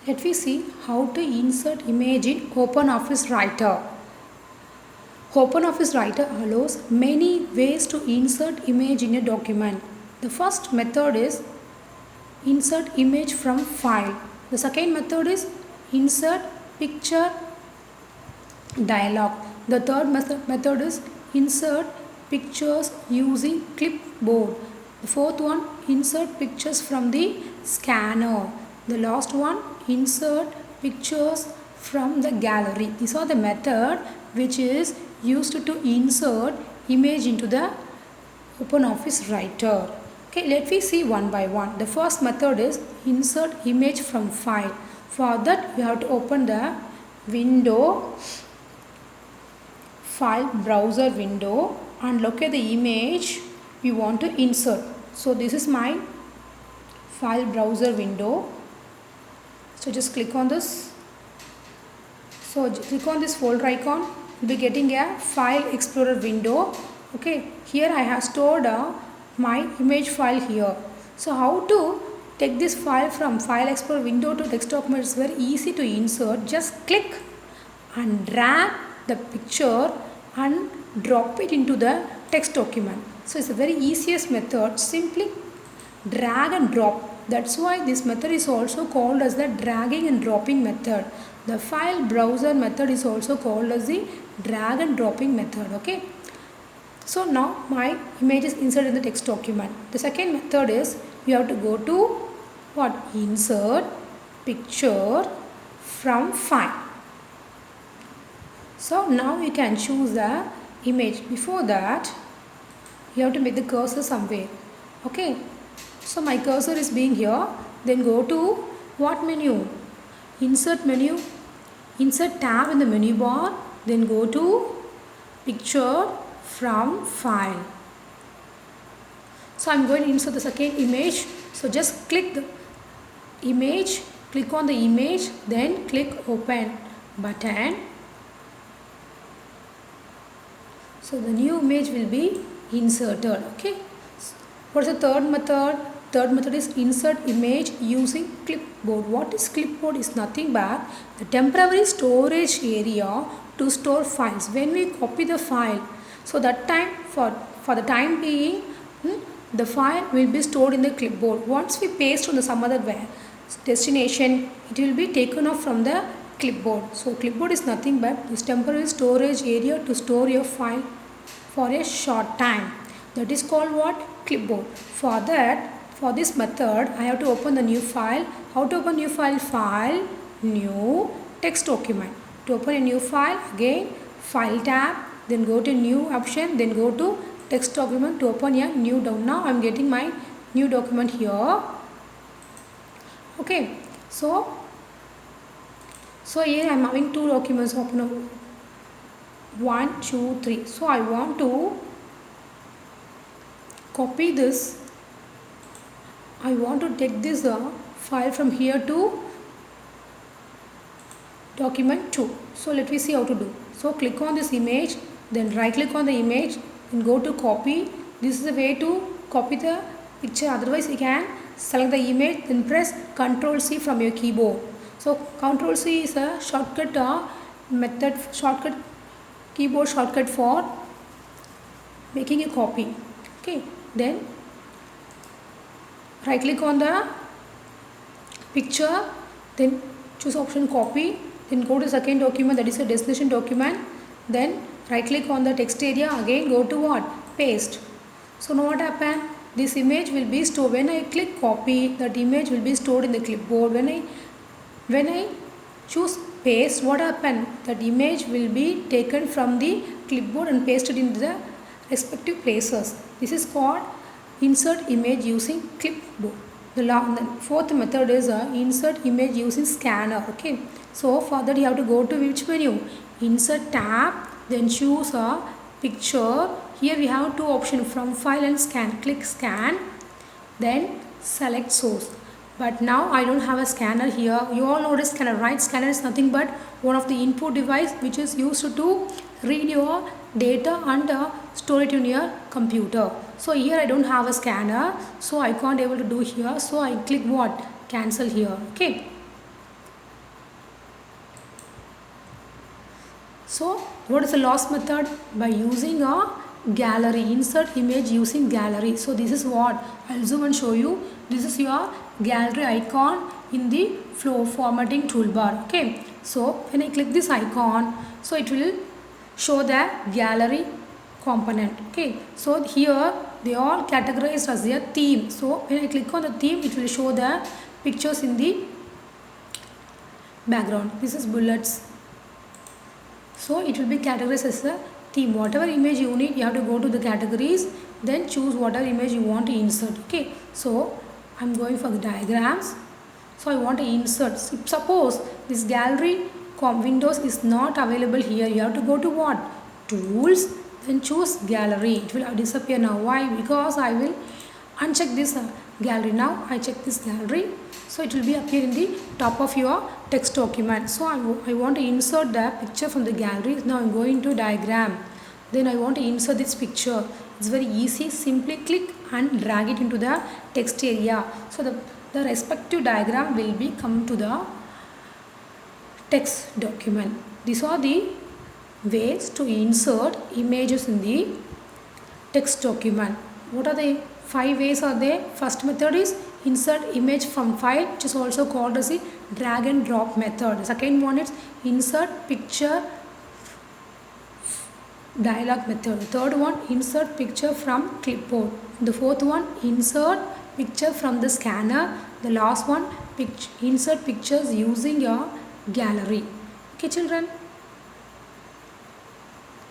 Let me see how to insert image in OpenOffice Writer. OpenOffice Writer allows many ways to insert image in a document. The first method is insert image from file. The second method is insert picture dialog. The third method is insert pictures using clipboard. The fourth one, insert pictures from the scanner. The last one, insert pictures from the gallery. These are the method which is used to insert image into the OpenOffice Writer. Okay, let me see one by one. The first method is insert image from file. For that you have to open the window, file browser window, and locate the image we want to insert. So this is my file browser window. So just click on this. So click on this folder icon. You'll be getting a file explorer window. Okay, here I have stored my image file here. So how to take this file from file explorer window to text document is very easy to insert. Just click and drag the picture and drop it into the text document. So it's a very easiest method. Simply drag and drop. That's why this method is also called as the dragging and dropping method. The file browser method is also called as the drag and dropping method. Okay. So now my image is inserted in the text document. The second method is you have to go to what? Insert picture from file. So now you can choose the image. Before that you have to make the cursor somewhere. Okay. So my cursor is being here. Then go to what menu? Insert menu. Insert tab in the menu bar. Then go to picture from file. So I am going to insert the second image. So just click the image. Click on the image. Then click open button. So the new image will be inserted. Okay. What is the third method? Third method is insert image using clipboard. What is clipboard? Is nothing but the temporary storage area to store files. When we copy the file, so that time for the time being, the file will be stored in the clipboard. Once we paste on the some other destination, it will be taken off from the clipboard. So clipboard is nothing but this temporary storage area to store your file for a short time. That is called what? Clipboard. For that, for this method, I have to open the new file. How to open new file? File, new, text document. To open a new file, again, file tab, then go to new option, then go to text document to open a new down. Now I am getting my new document here. Okay, so here I am having two documents open. 1, 2, 3. So I want to copy this. I want to take this file from here to document 2. So let me see how to do. So click on this image, then right click on the image and go to copy. This is the way to copy the picture. Otherwise you can select the image, then press Ctrl C from your keyboard. So Ctrl C is a shortcut keyboard shortcut for making a copy. Okay, then right click on the picture, then choose option copy, then go to second document, that is a destination document, then right click on the text area, again go to what? Paste. So now what happened? This image will be stored. When I click copy, that image will be stored in the clipboard. When I choose paste, what happened? That image will be taken from the clipboard and pasted into the respective places. This is called insert image using clipboard. The fourth method is insert image using scanner. Okay. So for that you have to go to which menu? Insert tab, then choose a picture. Here we have two options, from file and scan. Click scan, then select source. But now I don't have a scanner here. You all know the scanner, right? Scanner is nothing but one of the input device which is used to read your data and store it in your computer. So here I don't have a scanner, so I can't able to do here. So I click what? Cancel here. Okay. So what is the last method? By using a gallery, insert image using gallery. So this is what I'll zoom and show you. This is your gallery icon in the flow formatting toolbar. Okay, so when I click this icon, so it will show the gallery component. Okay, so here they are categorized as a theme. So when I click on the theme, it will show the pictures in the background. This is bullets. So it will be categorized as a theme. Whatever image you need, you have to go to the categories, then choose whatever image you want to insert. Okay, so I'm going for the diagrams. So I want to insert. Suppose this gallery windows is not available here, you have to go to what? Tools, then choose gallery. It will disappear now. Why? Because I will uncheck this gallery. Now I check this gallery, so it will be appear in the top of your text document. So I want to insert the picture from the gallery. Now I'm going to diagram, then I want to insert this picture. It's very easy. Simply click and drag it into the text area. So the respective diagram will be come to the text document. These are the ways to insert images in the text document. What are the 5 ways are there? First method is insert image from file, which is also called as the drag and drop method. The second one is insert picture dialog method. The third one, insert picture from clipboard. The fourth one, insert picture from the scanner. The last one, insert pictures using your gallery. Okay children.